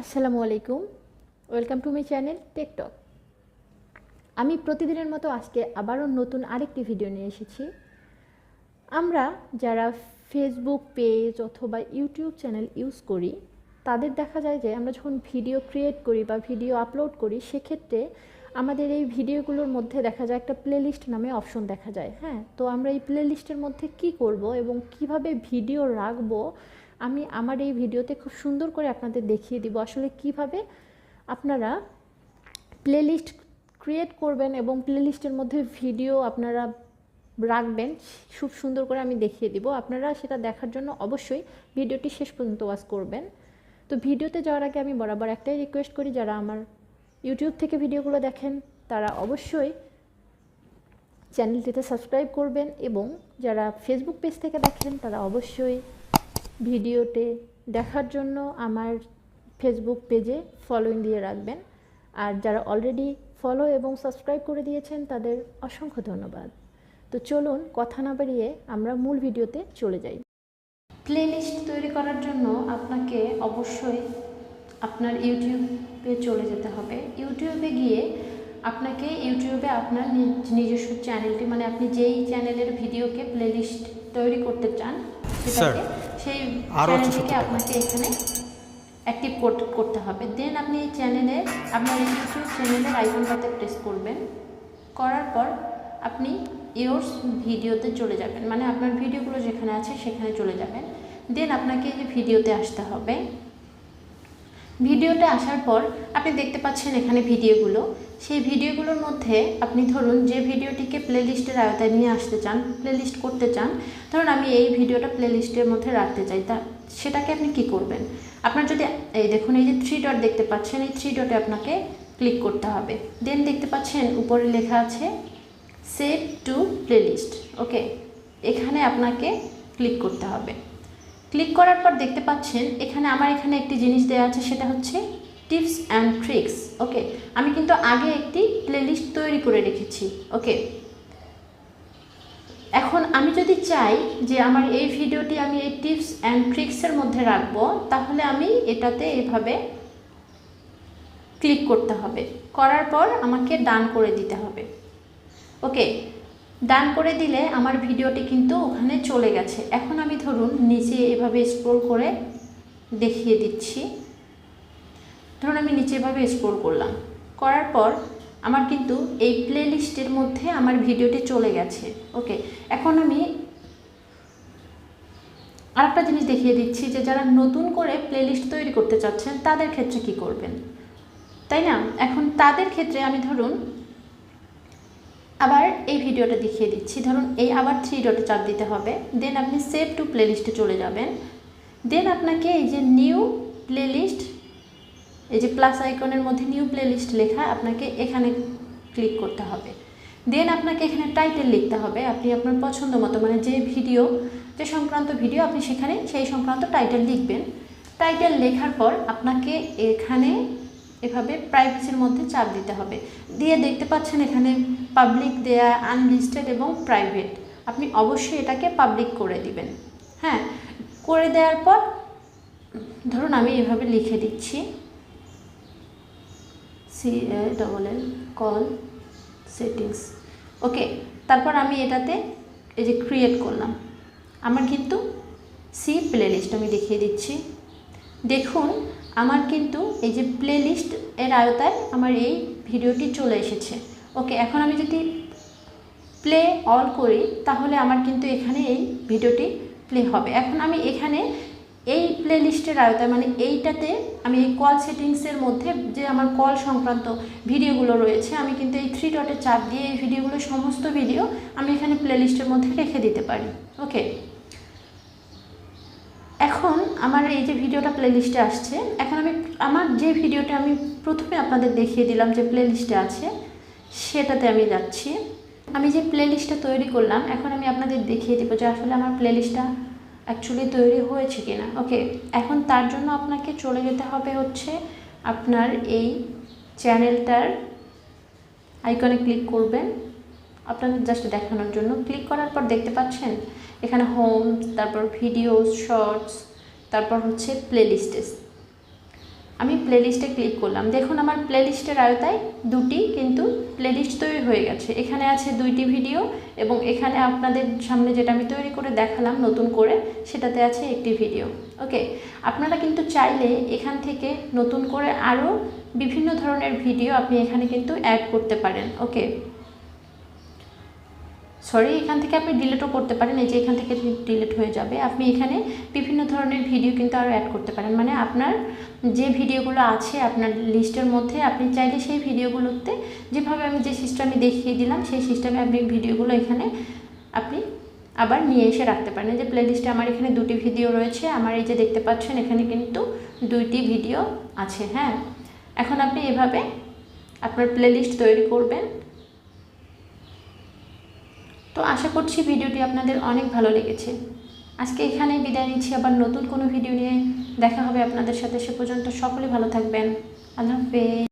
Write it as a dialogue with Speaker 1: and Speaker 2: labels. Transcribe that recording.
Speaker 1: আসসালামু আলাইকুম, welcome to my channel tech talk. আমি প্রতিদিনের মতো আজকে আবারও নতুন আরেকটি ভিডিও নিয়ে এসেছি। আমরা যারা ফেসবুক পেজ অথবা ইউটিউব চ্যানেল ইউজ করি, তাদের দেখা যায় যে আমরা যখন ভিডিও ক্রিয়েট করি বা ভিডিও আপলোড করি, সেক্ষেত্রে আমাদের এই ভিডিওগুলোর মধ্যে দেখা যায় একটা প্লেলিস্ট নামে অপশন দেখা যায়। হ্যাঁ, তো আমরা এই প্লেলিস্টের মধ্যে কি করব এবং কিভাবে ভিডিও রাখবো, আমি আমার এই ভিডিওতে খুব সুন্দর করে আপনাদের দেখিয়ে দিব আসলে কিভাবে আপনারা প্লেলিস্ট ক্রিয়েট করবেন এবং প্লেলিস্টের মধ্যে ভিডিও আপনারা রাখবেন। খুব সুন্দর করে আমি দেখিয়ে দিব। আপনারা সেটা দেখার জন্য অবশ্যই ভিডিওটি শেষ পর্যন্ত ওয়াচ করবেন। তো ভিডিওতে যাওয়ার আগে আমি বরাবর একটাই রিকোয়েস্ট করি, যারা আমার ইউটিউব থেকে ভিডিওগুলো দেখেন তারা অবশ্যই চ্যানেলটিতে সাবস্ক্রাইব করবেন, এবং যারা ফেসবুক পেজ থেকে দেখেন তারা অবশ্যই ভিডিওতে দেখার জন্য আমার ফেসবুক পেজে ফলোইং দিয়ে রাখবেন। আর যারা অলরেডি ফলো এবং সাবস্ক্রাইব করে দিয়েছেন তাদের অসংখ্য ধন্যবাদ। তো চলুন কথা না বাড়িয়ে আমরা মূল ভিডিওতে চলে যাই। প্লেলিস্ট তৈরি করার জন্য আপনাকে অবশ্যই আপনার ইউটিউবে চলে যেতে হবে। ইউটিউবে গিয়ে আপনাকে ইউটিউবে আপনার নিজস্ব চ্যানেলটি, মানে আপনি যেই চ্যানেলের ভিডিওকে প্লেলিস্ট তৈরি করতে চান সেটাকে, সেই চ্যানেলটিকে আপনাকে এখানে অ্যাক্টিভ করতে হবে। দেন আপনি এই চ্যানেলে আপনার ইউটিউব চ্যানেলের আইকনটাতে প্রেস করবেন। করার পর আপনি ইয়োরস ভিডিওতে চলে যাবেন, মানে আপনার ভিডিওগুলো যেখানে আছে সেখানে চলে যাবেন। দেন আপনাকে এই যে ভিডিওতে আসতে হবে। ভিডিওতে আসার পর আপনি দেখতে পাচ্ছেন এখানে ভিডিওগুলো। সেই ভিডিওগুলোর মধ্যে আপনি ধরুন যে ভিডিওটিকে প্লেলিস্টের আওতায় নিয়ে আসতে চান, প্লেলিস্ট করতে চান, ধরুন আমি এই ভিডিওটা প্লেলিস্টের মধ্যে রাখতে চাই, তা সেটাকে আপনি কি করবেন? আপনার যদি এই দেখুন এই যে 3 ডট দেখতে পাচ্ছেন, এই 3 ডটে আপনাকে ক্লিক করতে হবে। দেন দেখতে পাচ্ছেন উপরে লেখা আছে সেভ টু প্লেলিস্ট। ওকে, এখানে আপনাকে ক্লিক করতে হবে। ক্লিক করার পর দেখতে পাচ্ছেন এখানে আমার এখানে একটি জিনিস দেওয়া আছে, সেটা হচ্ছে টিপস অ্যান্ড ট্রিক্স। ওকে, আমি কিন্তু আগে একটি প্লেলিস্ট তৈরি করে রেখেছি। ওকে, এখন আমি যদি চাই যে আমার এই ভিডিওটি আমি এই টিপস অ্যান্ড ট্রিক্সের মধ্যে রাখবো, তাহলে আমি এটাতে এভাবে ক্লিক করতে হবে। করার পর আমাকে ডান করে দিতে হবে। ওকে, ডান করে দিলে আমার ভিডিওটি কিন্তু ওখানে চলে গেছে। এখন আমি ধরুন নিচে এভাবে স্ক্রল করে দেখিয়ে দিচ্ছি। ধরুন আমি নিচে এভাবে স্ক্রল করলাম, করার পর আমার কিন্তু এই প্লেলিস্টের মধ্যে আমার ভিডিওটি চলে গেছে। ওকে, এখন আমি আরেকটা জিনিস দেখিয়ে দিচ্ছি যে যারা নতুন করে প্লেলিস্ট তৈরি করতে চাচ্ছেন তাদের ক্ষেত্রে কি করবেন, তাই না? এখন তাদের ক্ষেত্রে আমি ধরুন আবার এই ভিডিওটা দেখিয়ে দিচ্ছি। ধরুন এই আবার 3 ডটে চাপ দিতে হবে। দেন আপনি সেভ টু প্লেলিস্টে চলে যাবেন। দেন আপনাকে এই যে নিউ প্লেলিস্ট, এই যে প্লাস আইকনের মধ্যে নিউ প্লেলিস্ট লেখা, আপনাকে এখানে ক্লিক করতে হবে। দেন আপনাকে এখানে টাইটেল লিখতে হবে। আপনি আপনার পছন্দ মতো, মানে যে ভিডিও, যে সংক্রান্ত ভিডিও আপনি সেখানে সেই সংক্রান্ত টাইটেল লিখবেন। টাইটেল লেখার পর আপনাকে এখানে এভাবে প্রাইভেসির মধ্যে চাপ দিতে হবে। দিয়ে দেখতে পাচ্ছেন এখানে পাবলিক দেয়া, আনলিস্টেড এবং প্রাইভেট। আপনি অবশ্যই এটাকে পাবলিক করে দিবেন। হ্যাঁ, করে দেওয়ার পর ধরুন আমি এভাবে লিখে দিচ্ছি CALL কল সেটিংস। ওকে, তারপর আমি এটাতে এই যে ক্রিয়েট করলাম, আমার কিন্তু সি প্লেলিস্ট আমি দেখিয়ে দিচ্ছি। দেখুন আমার কিন্তু এই যে প্লেলিস্ট এর আওতায় আমার এই ভিডিওটি চলে এসেছে। ওকে, এখন আমি যদি প্লে অল করি তাহলে আমার কিন্তু এখানে এই ভিডিওটি প্লে হবে। এখন আমি এখানে এই প্লেলিস্টের আওতায়, মানে এইটাতে আমি এই কল সেটিংসের মধ্যে যে আমার কল সংক্রান্ত ভিডিওগুলো রয়েছে, আমি কিন্তু এই 3 ডটে চাপ দিয়ে এই ভিডিওগুলো, সমস্ত ভিডিও আমি এখানে প্লেলিস্টের মধ্যে রেখে দিতে পারি। ওকে, এখন আমার এই যে ভিডিওটা প্লেলিস্টে আসছে, এখন আমি আমার যে ভিডিওটা আমি প্রথমে আপনাদের দেখিয়ে দিলাম যে প্লেলিস্টে আছে, সেটাতে আমি যাচ্ছি। আমি যে প্লেলিস্টটা তৈরি করলাম, এখন আমি আপনাদের দেখিয়ে দেবো যে আসলে আমার প্লেলিস্টটা অ্যাকচুয়ালি তৈরি হয়েছে কিনা। ওকে, এখন তার জন্য আপনাকে চলে যেতে হবে হচ্ছে আপনার এই চ্যানেলটার আইকনে ক্লিক করবেন, আপনাদের জাস্ট দেখানোর জন্য। ক্লিক করার পর দেখতে পাচ্ছেন এখানে হোম, তারপর ভিডিওস, শর্টস, তারপর হচ্ছে প্লেলিস্টেস। আমি প্লেলিস্টে ক্লিক করলাম, দেখুন আমার প্লেলিস্টের আওতায় দুটি কিন্তু প্লেলিস্ট তৈরি হয়ে গেছে। এখানে আছে 2টি ভিডিও এবং এখানে আপনাদের সামনে যেটা আমি তৈরি করে দেখালাম নতুন করে, সেটাতে আছে একটি ভিডিও। ওকে, আপনারা কিন্তু চাইলে এখান থেকে নতুন করে আরও বিভিন্ন ধরনের ভিডিও আপনি এখানে কিন্তু অ্যাড করতে পারেন। ওকে, সরি, এখান থেকে আপনি ডিলিটও করতে পারেন, এই যে এখান থেকে ডিলিট হয়ে যাবে। আপনি এখানে বিভিন্ন ধরনের ভিডিও কিন্তু আরও অ্যাড করতে পারেন, মানে আপনার যে ভিডিওগুলো আছে আপনার লিস্টের মধ্যে আপনি চাইলে সেই ভিডিওগুলোতে যেভাবে আমি যে সিস্টেমে দেখিয়ে দিলাম সেই সিস্টেমে আপনি ভিডিওগুলো এখানে আপনি আবার নিয়ে এসে রাখতে পারেন। যে প্লেলিস্টে আমার এখানে 2টি ভিডিও রয়েছে, আমার এই যে দেখতে পাচ্ছেন এখানে কিন্তু 2টি ভিডিও আছে। হ্যাঁ, এখন আপনি এভাবে আপনার প্লেলিস্ট তৈরি করবেন। তো আশা করছি ভিডিওটি আপনাদের অনেক ভালো লেগেছে। আজকে এখানেই বিদায় নিচ্ছি, আবার নতুন কোনো ভিডিও নিয়ে দেখা হবে আপনাদের সাথে। সে পর্যন্ত সকলে ভালো থাকবেন। আল্লাহ হাফেজ।